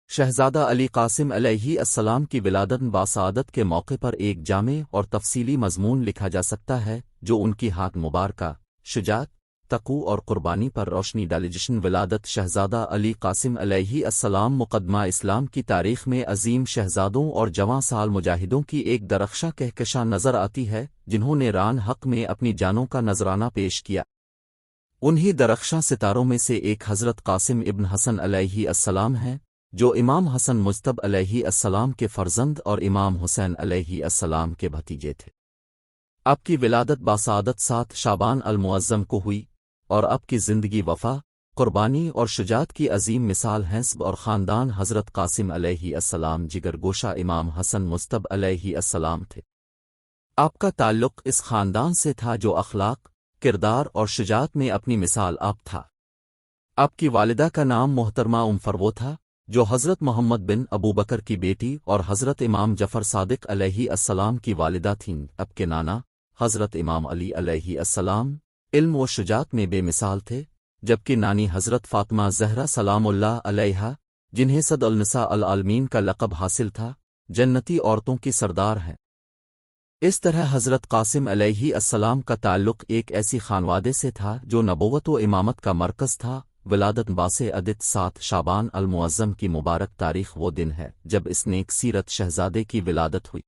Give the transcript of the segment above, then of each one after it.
شہزادہ علی قاسم علیہ السلام کی ولادت باسعادت کے موقع پر ایک جامع اور تفصیلی مضمون لکھا جا سکتا ہے جو ان کی ہاتھ مبارکہ، شجاعت، تقوی اور قربانی پر روشنی ڈالے۔ جشن ولادت شہزادہ علی قاسم علیہ السلام مقدمہ اسلام کی تاریخ میں عظیم شہزادوں اور جواں سال مجاہدوں کی ایک درخشاں کہکشاں نظر آتی ہے جنہوں نے ران حق میں اپنی جانوں کا نذرانہ پیش کیا۔ انہی درخشاں ستاروں میں سے ایک حضرت قاسم ابن حسن علیہ السلام ہیں، جو امام حسن مجتبی علیہ السلام کے فرزند اور امام حسین علیہ السلام کے بھتیجے تھے۔ آپ کی ولادت باسعادت 7 شعبان المعظم کو ہوئی، اور آپ کی زندگی وفا، قربانی اور شجاعت کی عظیم مثال ہیں۔ سب اور خاندان حضرت قاسم علیہ السلام جگر گوشہ امام حسن مجتبی علیہ السلام تھے۔ آپ کا تعلق اس خاندان سے تھا جو اخلاق، کردار اور شجاعت میں اپنی مثال آپ تھا۔ آپ کی والدہ کا نام محترمہ فرو تھا، جو حضرت محمد بن ابو بکر کی بیٹی اور حضرت امام جعفر صادق علیہ السلام کی والدہ تھیں۔ اب کے نانا حضرت امام علی علیہ السلام علم و شجاعت میں بے مثال تھے، جبکہ نانی حضرت فاطمہ زہرا سلام اللہ علیہا، جنہیں سید النساء العالمین کا لقب حاصل تھا، جنتی عورتوں کی سردار ہیں۔ اس طرح حضرت قاسم علیہ السلام کا تعلق ایک ایسی خانوادے سے تھا جو نبوت و امامت کا مرکز تھا۔ ولادت باسعادت 7 شعبان المعظم کی مبارک تاریخ وہ دن ہے جب اس نیک سیرت شہزادے کی ولادت ہوئی۔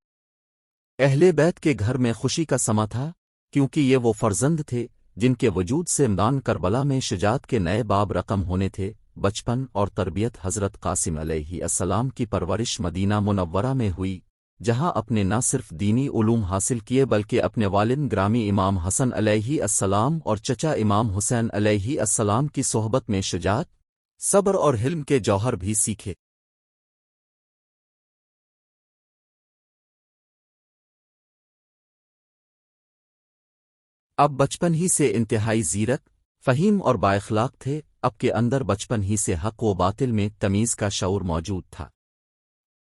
اہل بیت کے گھر میں خوشی کا سما تھا، کیونکہ یہ وہ فرزند تھے جن کے وجود سے میدان کربلا میں شجاعت کے نئے باب رقم ہونے تھے۔ بچپن اور تربیت حضرت قاسم علیہ السلام کی پرورش مدینہ منورہ میں ہوئی، جہاں اپنے نہ صرف دینی علوم حاصل کیے بلکہ اپنے والد گرامی امام حسن علیہ السلام اور چچا امام حسین علیہ السلام کی صحبت میں شجاعت، صبر اور حلم کے جوہر بھی سیکھے۔ اب بچپن ہی سے انتہائی زیرک، فہیم اور بااخلاق تھے۔ اب کے اندر بچپن ہی سے حق و باطل میں تمیز کا شعور موجود تھا۔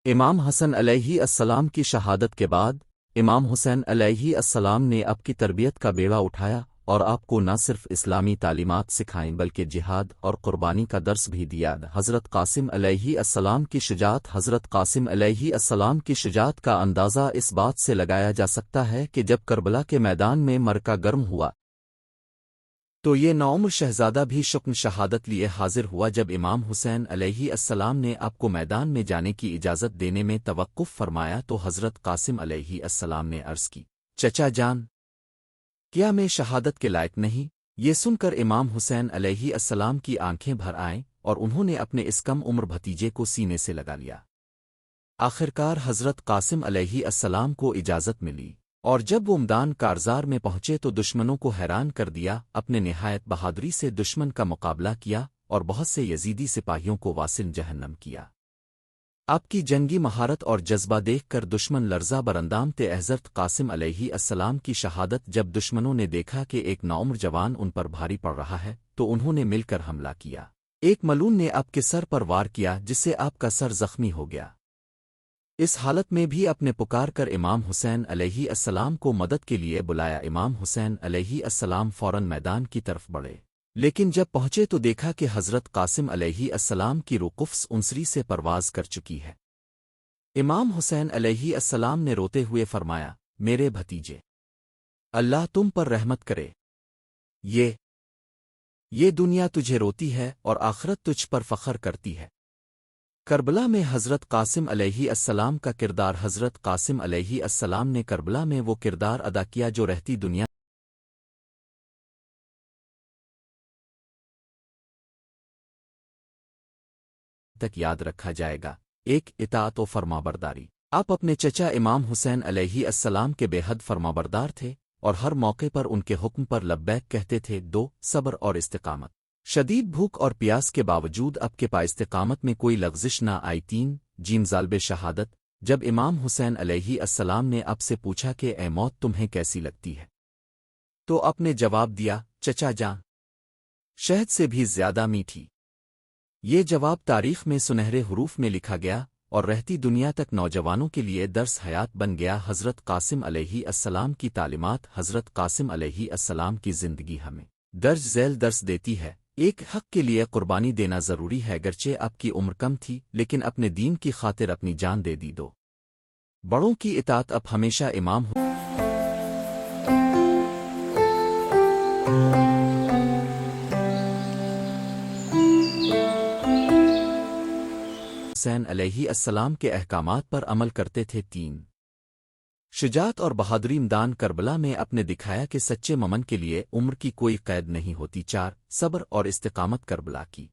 امام حسن علیہ السلام کی شہادت کے بعد امام حسین علیہ السلام نے آپ کی تربیت کا بیڑا اٹھایا اور آپ کو نہ صرف اسلامی تعلیمات سکھائیں بلکہ جہاد اور قربانی کا درس بھی دیا۔ حضرت قاسم علیہ السلام کی شجاعت حضرت قاسم علیہ السلام کی شجاعت کا اندازہ اس بات سے لگایا جا سکتا ہے کہ جب کربلا کے میدان میں مرکہ گرم ہوا تو یہ نوعمر شہزادہ بھی شکن شہادت لیے حاضر ہوا۔ جب امام حسین علیہ السلام نے آپ کو میدان میں جانے کی اجازت دینے میں توقف فرمایا تو حضرت قاسم علیہ السلام نے عرض کی، چچا جان، کیا میں شہادت کے لائق نہیں؟ یہ سن کر امام حسین علیہ السلام کی آنکھیں بھر آئیں اور انہوں نے اپنے اس کم عمر بھتیجے کو سینے سے لگا لیا۔ آخرکار حضرت قاسم علیہ السلام کو اجازت ملی، اور جب وہ میدان کارزار میں پہنچے تو دشمنوں کو حیران کر دیا۔ اپنے نہایت بہادری سے دشمن کا مقابلہ کیا اور بہت سے یزیدی سپاہیوں کو واصل جہنم کیا۔ آپ کی جنگی مہارت اور جذبہ دیکھ کر دشمن لرزہ براندام تھے۔ حضرت قاسم علیہ السلام کی شہادت جب دشمنوں نے دیکھا کہ ایک نوعمر جوان ان پر بھاری پڑ رہا ہے تو انہوں نے مل کر حملہ کیا۔ ایک ملون نے آپ کے سر پر وار کیا جس سے آپ کا سر زخمی ہو گیا۔ اس حالت میں بھی اپنے پکار کر امام حسین علیہ السلام کو مدد کے لیے بلایا۔ امام حسین علیہ السلام فوراً میدان کی طرف بڑھے، لیکن جب پہنچے تو دیکھا کہ حضرت قاسم علیہ السلام کی روح قفس انصری سے پرواز کر چکی ہے۔ امام حسین علیہ السلام نے روتے ہوئے فرمایا، میرے بھتیجے، اللہ تم پر رحمت کرے۔ یہ دنیا تجھے روتی ہے اور آخرت تجھ پر فخر کرتی ہے۔ کربلا میں حضرت قاسم علیہ السلام کا کردار حضرت قاسم علیہ السلام نے کربلا میں وہ کردار ادا کیا جو رہتی دنیا تک یاد رکھا جائے گا۔ ایک، اطاعت و فرمانبرداری۔ آپ اپنے چچا امام حسین علیہ السلام کے بے حد فرمانبردار تھے اور ہر موقع پر ان کے حکم پر لبیک کہتے تھے۔ 2، صبر اور استقامت۔ شدید بھوک اور پیاس کے باوجود اب کے پا استقامت میں کوئی لغزش نہ آئی۔ 3، جیم ظالب شہادت۔ جب امام حسین علیہ السلام نے اب سے پوچھا کہ اے موت تمہیں کیسی لگتی ہے تو آپ نے جواب دیا، چچا جان، شہد سے بھی زیادہ میٹھی۔ یہ جواب تاریخ میں سنہرے حروف میں لکھا گیا اور رہتی دنیا تک نوجوانوں کے لیے درس حیات بن گیا۔ حضرت قاسم علیہ السلام کی تعلیمات۔ حضرت قاسم علیہ السلام کی زندگی ہمیں درج ذیل درس دیتی ہے ایک حق کے لیے قربانی دینا ضروری ہے، گرچہ آپ کی عمر کم تھی لیکن اپنے دین کی خاطر اپنی جان دے دی دو۔ بڑوں کی اطاعت اب ہمیشہ امام حسین علیہ السلام کے احکامات پر عمل کرتے تھے۔ 3 شجاعت اور بہادری میدان کربلا میں اپنے دکھایا کہ سچے مومن کے لیے عمر کی کوئی قید نہیں ہوتی۔ 4 صبر اور استقامت کربلا کی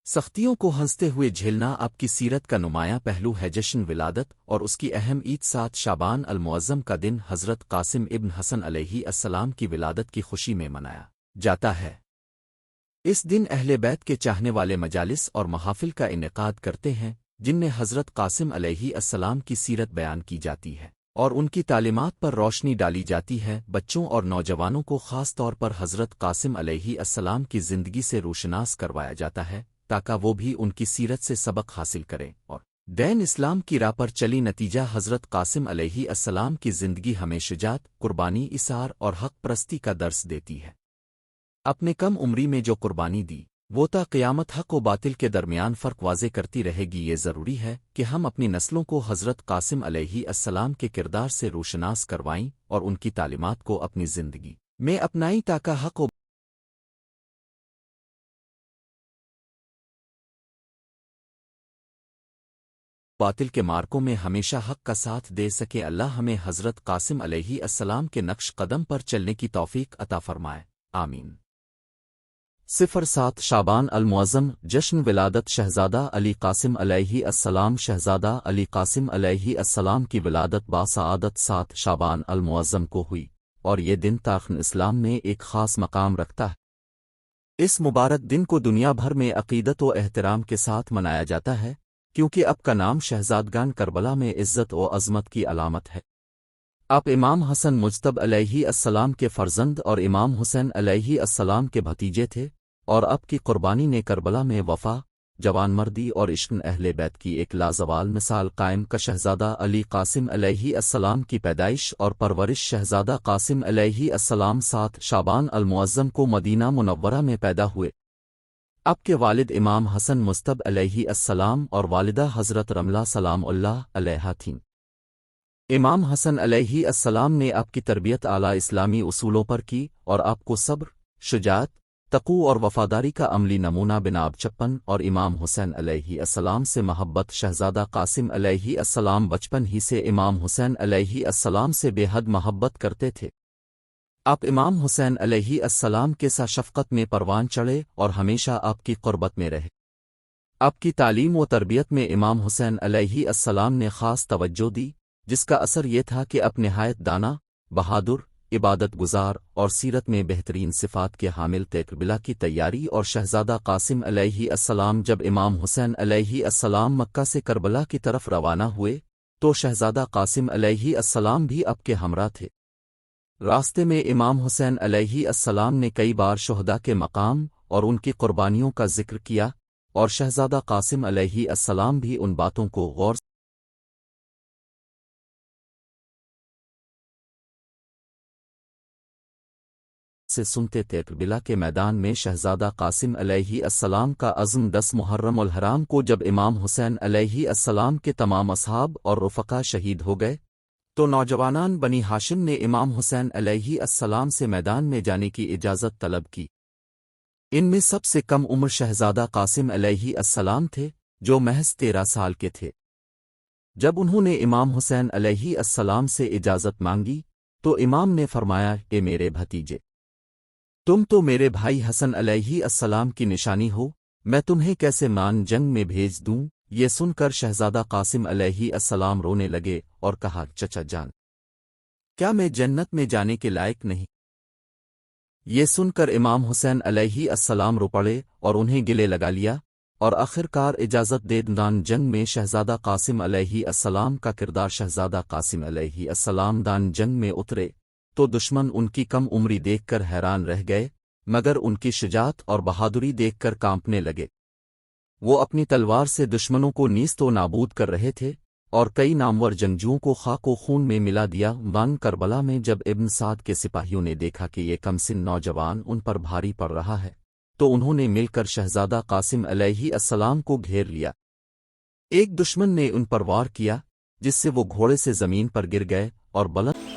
سختیوں کو ہنستے ہوئے جھیلنا آپ کی سیرت کا نمایاں پہلو ہے۔ جشن ولادت اور اس کی اہم عید 7 شعبان المعظم کا دن حضرت قاسم ابن حسن علیہ السلام کی ولادت کی خوشی میں منایا جاتا ہے۔ اس دن اہل بیت کے چاہنے والے مجالس اور محافل کا انعقاد کرتے ہیں جن میں حضرت قاسم علیہ السلام کی سیرت بیان کی جاتی ہے اور ان کی تعلیمات پر روشنی ڈالی جاتی ہے۔ بچوں اور نوجوانوں کو خاص طور پر حضرت قاسم علیہ السلام کی زندگی سے روشناس کروایا جاتا ہے تاکہ وہ بھی ان کی سیرت سے سبق حاصل کریں اور دین اسلام کی راہ پر چلی۔ نتیجہ حضرت قاسم علیہ السلام کی زندگی ہمیں شجاعت، قربانی، اثار اور حق پرستی کا درس دیتی ہے۔ اپنے کم عمری میں جو قربانی دی وہ تا قیامت حق و باطل کے درمیان فرق واضح کرتی رہے گی۔ یہ ضروری ہے کہ ہم اپنی نسلوں کو حضرت قاسم علیہ السلام کے کردار سے روشناس کروائیں اور ان کی تعلیمات کو اپنی زندگی میں اپنائیں تاکہ حق و باطل کے مارکوں میں ہمیشہ حق کا ساتھ دے سکے۔ اللہ ہمیں حضرت قاسم علیہ السلام کے نقش قدم پر چلنے کی توفیق عطا فرمائے، آمین۔ 07 شعبان المعظم جشن ولادت شہزادہ علی قاسم علیہ السلام۔ شہزادہ علی قاسم علیہ السلام کی ولادت باسعادت 7 شعبان المعظم کو ہوئی اور یہ دن تاریخ اسلام میں ایک خاص مقام رکھتا ہے۔ اس مبارک دن کو دنیا بھر میں عقیدت و احترام کے ساتھ منایا جاتا ہے کیونکہ اب کا نام شہزادگان کربلا میں عزت و عظمت کی علامت ہے۔ آپ امام حسن مجتبی علیہ السلام کے فرزند اور امام حسین علیہ السلام کے بھتیجے تھے اور اب کی قربانی نے کربلا میں وفا، جوان مردی اور عشق اہل بیت کی ایک لازوال مثال قائم کا۔ شہزادہ علی قاسم علیہ السلام کی پیدائش اور پرورش شہزادہ قاسم علیہ السلام 7 شعبان المعظم کو مدینہ منورہ میں پیدا ہوئے۔ آپ کے والد امام حسن مجتبی علیہ السلام اور والدہ حضرت رملہ سلام اللہ علیہا تھیں۔ امام حسن علیہ السلام نے آپ کی تربیت اعلیٰ اسلامی اصولوں پر کی اور آپ کو صبر، شجاعت، تقوی اور وفاداری کا عملی نمونہ بنا۔ 56 اور امام حسین علیہ السلام سے محبت شہزادہ قاسم علیہ السلام بچپن ہی سے امام حسین علیہ السلام سے بے حد محبت کرتے تھے۔ آپ امام حسین علیہ السلام کے ساتھ شفقت میں پروان چڑھے اور ہمیشہ آپ کی قربت میں رہے۔ آپ کی تعلیم و تربیت میں امام حسین علیہ السلام نے خاص توجہ دی جس کا اثر یہ تھا کہ آپ نہایت دانا، بہادر، عبادت گزار اور سیرت میں بہترین صفات کے حامل تھے۔ کربلا کی تیاری اور شہزادہ قاسم علیہ السلام جب امام حسین علیہ السلام مکہ سے کربلا کی طرف روانہ ہوئے تو شہزادہ قاسم علیہ السلام بھی آپ کے ہمراہ تھے۔ راستے میں امام حسین علیہ السلام نے کئی بار شہداء کے مقام اور ان کی قربانیوں کا ذکر کیا اور شہزادہ قاسم علیہ السلام بھی ان باتوں کو غور سے سنتے تھے۔ کربلا کے میدان میں شہزادہ قاسم علیہ السلام کا عزم 10 محرم الحرام کو جب امام حسین علیہ السلام کے تمام اصحاب اور رفقا شہید ہو گئے تو نوجوانان بنی ہاشم نے امام حسین علیہ السلام سے میدان میں جانے کی اجازت طلب کی۔ ان میں سب سے کم عمر شہزادہ قاسم علیہ السلام تھے جو محض 13 سال کے تھے۔ جب انہوں نے امام حسین علیہ السلام سے اجازت مانگی تو امام نے فرمایا، اے میرے بھتیجے، تم تو میرے بھائی حسن علیہ السلام کی نشانی ہو، میں تمہیں کیسے مان جنگ میں بھیج دوں؟ یہ سن کر شہزادہ قاسم علیہ السلام رونے لگے اور کہا، چچا جان، کیا میں جنت میں جانے کے لائق نہیں؟ یہ سن کر امام حسین علیہ السلام رو پڑے اور انہیں گلے لگا لیا اور آخرکار اجازت دے دان جنگ میں شہزادہ قاسم علیہ السلام کا کردار۔ شہزادہ قاسم علیہ السلام دان جنگ میں اترے تو دشمن ان کی کم عمری دیکھ کر حیران رہ گئے مگر ان کی شجاعت اور بہادری دیکھ کر کانپنے لگے۔ وہ اپنی تلوار سے دشمنوں کو نیست و نابود کر رہے تھے اور کئی نامور جنگجوؤں کو خاک و خون میں ملا دیا۔ بان کربلا میں جب ابن سعد کے سپاہیوں نے دیکھا کہ یہ کم سن نوجوان ان پر بھاری پڑ رہا ہے تو انہوں نے مل کر شہزادہ قاسم علیہ السلام کو گھیر لیا۔ ایک دشمن نے ان پر وار کیا، جس سے وہ گھوڑے سے زمین پر گر گئے اور بلند